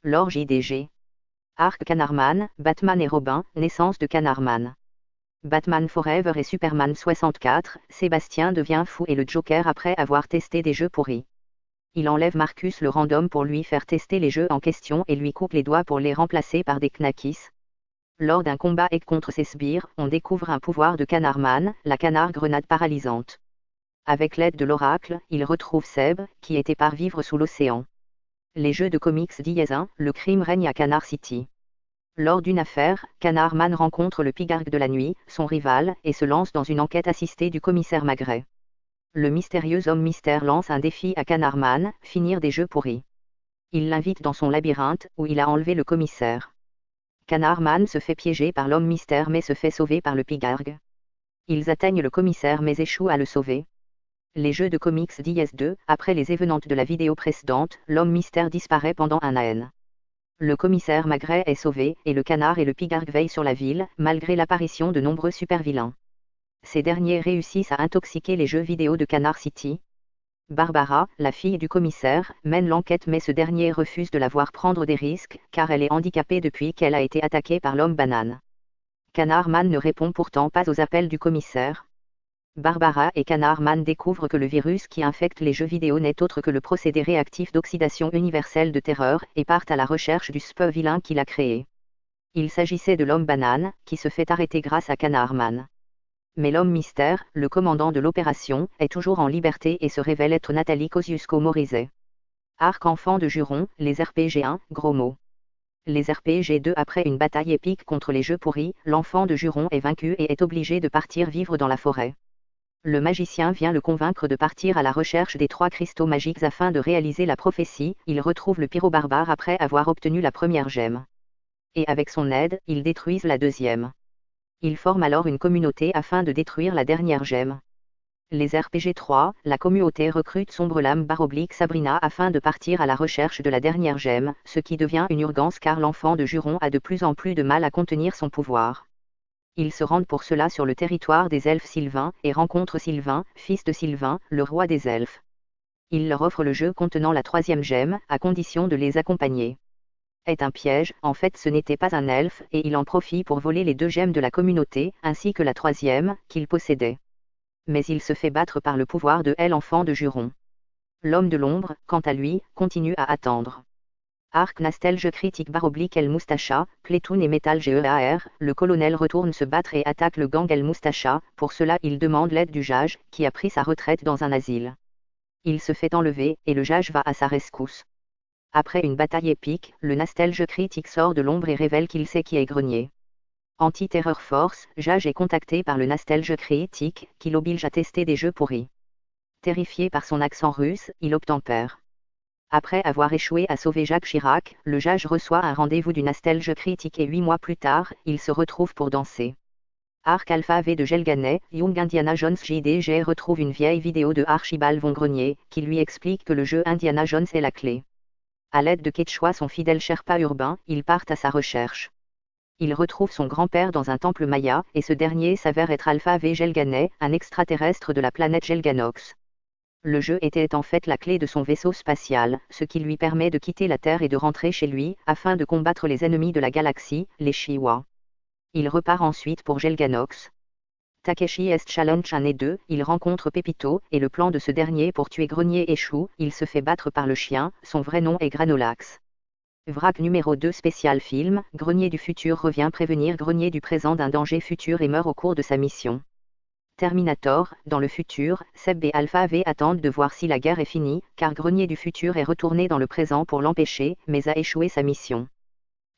Lore JDG. Arc Canardman, Batman et Robin, naissance de Canardman. Batman Forever et Superman 64, Sébastien devient fou et le Joker après avoir testé des jeux pourris. Il enlève Marcus le random pour lui faire tester les jeux en question et lui coupe les doigts pour les remplacer par des knackis. Lors d'un combat contre ses sbires, on découvre un pouvoir de Canardman, la canard grenade paralysante. Avec l'aide de l'oracle, il retrouve Seb, qui était par vivre sous l'océan. Les jeux de comics d'IS1, le crime règne à Canard City. Lors d'une affaire, Canardman rencontre le Pigargue de la nuit, son rival, et se lance dans une enquête assistée du commissaire Magret. Le mystérieux homme mystère lance un défi à Canardman, finir des jeux pourris. Il l'invite dans son labyrinthe, où il a enlevé le commissaire. Canardman se fait piéger par l'homme mystère mais se fait sauver par le Pigargue. Ils atteignent le commissaire mais échouent à le sauver. Les jeux de comics d'IS2, après les événements de la vidéo précédente, l'homme mystère disparaît pendant un AN. Le commissaire Magret est sauvé, et le canard et le Pigargue veillent sur la ville, malgré l'apparition de nombreux super-vilains. Ces derniers réussissent à intoxiquer les jeux vidéo de Canard City. Barbara, la fille du commissaire, mène l'enquête mais ce dernier refuse de la voir prendre des risques, car elle est handicapée depuis qu'elle a été attaquée par l'homme banane. Canardman ne répond pourtant pas aux appels du commissaire. Barbara et Canardman découvrent que le virus qui infecte les jeux vidéo n'est autre que le procédé réactif d'oxydation universelle de terreur, et partent à la recherche du super-vilain qui l'a créé. Il s'agissait de l'homme banane, qui se fait arrêter grâce à Canardman. Mais l'homme mystère, le commandant de l'opération, est toujours en liberté et se révèle être Nathalie Kosciusko-Morizet. Arc enfant de Juron, les RPG 1, gros mots. Les RPG 2. Après une bataille épique contre les jeux pourris, l'enfant de Juron est vaincu et est obligé de partir vivre dans la forêt. Le magicien vient le convaincre de partir à la recherche des 3 cristaux magiques afin de réaliser la prophétie. Il retrouve le pyro-barbare après avoir obtenu la première gemme. Et avec son aide, ils détruisent la deuxième. Ils forment alors une communauté afin de détruire la dernière gemme. Les RPG 3, la communauté recrute Sombre-Lame / Sabrina afin de partir à la recherche de la dernière gemme, ce qui devient une urgence car l'enfant de Juron a de plus en plus de mal à contenir son pouvoir. Ils se rendent pour cela sur le territoire des elfes Sylvains, et rencontrent Sylvain, fils de Sylvain, le roi des elfes. Il leur offre le jeu contenant la 3e gemme, à condition de les accompagner. Est un piège, en fait ce n'était pas un elfe, et il en profite pour voler les 2 gemmes de la communauté, ainsi que la 3e, qu'il possédait. Mais il se fait battre par le pouvoir de l'enfant de Juron. L'homme de l'ombre, quant à lui, continue à attendre. Arc Nastelge critique / El Moustacha, Pletoon et Metal GEAR, le colonel retourne se battre et attaque le gang El Moustacha, pour cela il demande l'aide du Jage, qui a pris sa retraite dans un asile. Il se fait enlever, et le Jage va à sa rescousse. Après une bataille épique, le Nastelge critique sort de l'ombre et révèle qu'il sait qui est Grenier. Anti-Terror Force, Jage est contacté par le Nastelge critique, qui l'oblige à tester des jeux pourris. Terrifié par son accent russe, il obtempère. Après avoir échoué à sauver Jacques Chirac, le Jage reçoit un rendez-vous du Nastelge critique et 8 mois plus tard, ils se retrouvent pour danser. Arc Alpha V de Gelganet, Young Indiana Jones JDG retrouve une vieille vidéo de Archibald Von Grenier, qui lui explique que le jeu Indiana Jones est la clé. À l'aide de Quechua son fidèle Sherpa urbain, ils partent à sa recherche. Il retrouve son grand-père dans un temple maya, et ce dernier s'avère être Alpha V Gelganet, un extraterrestre de la planète Gelganox. Le jeu était en fait la clé de son vaisseau spatial, ce qui lui permet de quitter la Terre et de rentrer chez lui, afin de combattre les ennemis de la galaxie, les Shiwa. Il repart ensuite pour Gelganox. Takeshi Est Challenge 1 et 2, il rencontre Pepito, et le plan de ce dernier pour tuer Grenier échoue, il se fait battre par le chien, son vrai nom est Granolax. Vrac numéro 2 spécial film, Grenier du futur revient prévenir Grenier du présent d'un danger futur et meurt au cours de sa mission. Terminator, dans le futur, Seb et Alpha V attendent de voir si la guerre est finie, car Grenier du futur est retourné dans le présent pour l'empêcher, mais a échoué sa mission.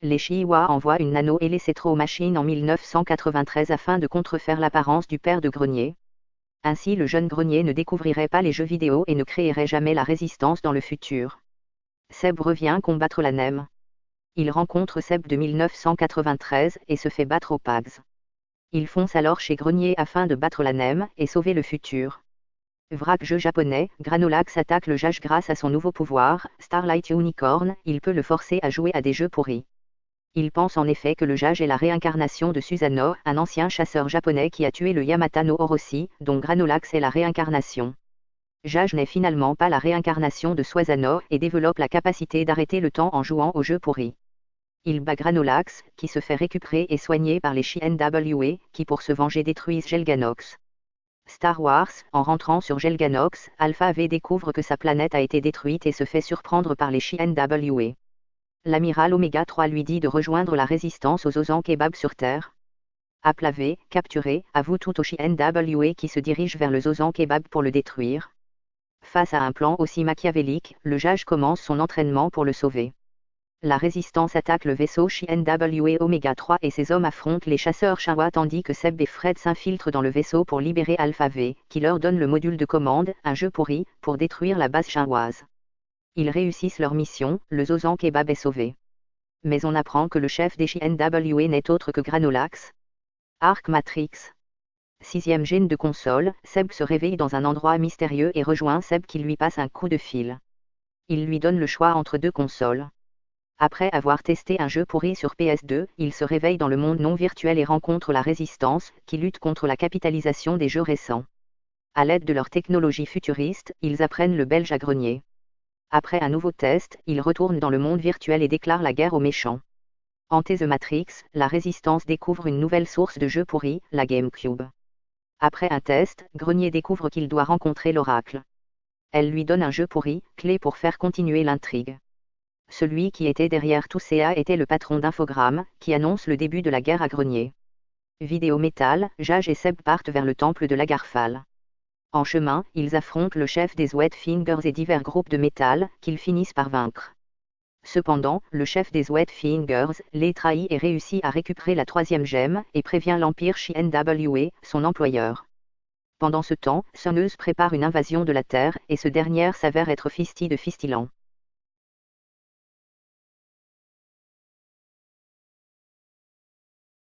Les Shiwa envoient une nano-Electro-machine en 1993 afin de contrefaire l'apparence du père de Grenier. Ainsi le jeune Grenier ne découvrirait pas les jeux vidéo et ne créerait jamais la résistance dans le futur. Seb revient combattre la NEM. Il rencontre Seb de 1993 et se fait battre au PAX. Il fonce alors chez Grenier afin de battre la NEM et sauver le futur. Vrac jeu japonais, Granolax attaque le Jage grâce à son nouveau pouvoir, Starlight Unicorn, il peut le forcer à jouer à des jeux pourris. Il pense en effet que le Jage est la réincarnation de Susanoo, un ancien chasseur japonais qui a tué le Yamata no Orochi, dont Granolax est la réincarnation. Jage n'est finalement pas la réincarnation de Susanoo et développe la capacité d'arrêter le temps en jouant au jeu pourri. Il bat Granolax, qui se fait récupérer et soigner par les Shin-NWA, qui pour se venger détruisent Gelganox. Star Wars, en rentrant sur Gelganox, Alpha V découvre que sa planète a été détruite et se fait surprendre par les Shin-NWA. L'amiral Oméga 3 lui dit de rejoindre la résistance aux Ozan Kebab sur Terre. Apla V, capturé, avoue tout aux Shin-NWA qui se dirigent vers le Ozan Kebab pour le détruire. Face à un plan aussi machiavélique, le Jage commence son entraînement pour le sauver. La résistance attaque le vaisseau Shin-NWA Oméga 3 et ses hommes affrontent les chasseurs chinois tandis que Seb et Fred s'infiltrent dans le vaisseau pour libérer Alpha V, qui leur donne le module de commande, un jeu pourri, pour détruire la base chinoise. Ils réussissent leur mission, le Ozan Kebab est sauvé. Mais on apprend que le chef des Shin-NWA n'est autre que Granolax. Arc Matrix. 6e gène de console, Seb se réveille dans un endroit mystérieux et rejoint Seb qui lui passe un coup de fil. Il lui donne le choix entre deux consoles. Après avoir testé un jeu pourri sur PS2, il se réveille dans le monde non virtuel et rencontre la résistance, qui lutte contre la capitalisation des jeux récents. À l'aide de leur technologie futuriste, ils apprennent le belge à grenier. Après un nouveau test, ils retournent dans le monde virtuel et déclarent la guerre aux méchants. Hanté The Matrix, la résistance découvre une nouvelle source de jeux pourris, la GameCube. Après un test, Grenier découvre qu'il doit rencontrer l'Oracle. Elle lui donne un jeu pourri, clé pour faire continuer l'intrigue. Celui qui était derrière tout ça était le patron d'Infogrames, qui annonce le début de la guerre à Grenier. Vidéo métal, Jage et Seb partent vers le temple de l'Agarfal. En chemin, ils affrontent le chef des Wet Fingers et divers groupes de métal, qu'ils finissent par vaincre. Cependant, le chef des Wet Fingers les trahit et réussit à récupérer la 3e gemme, et prévient l'Empire Shin-NWA, son employeur. Pendant ce temps, Sonneuse prépare une invasion de la Terre, et ce dernier s'avère être Fisty de Fistilan.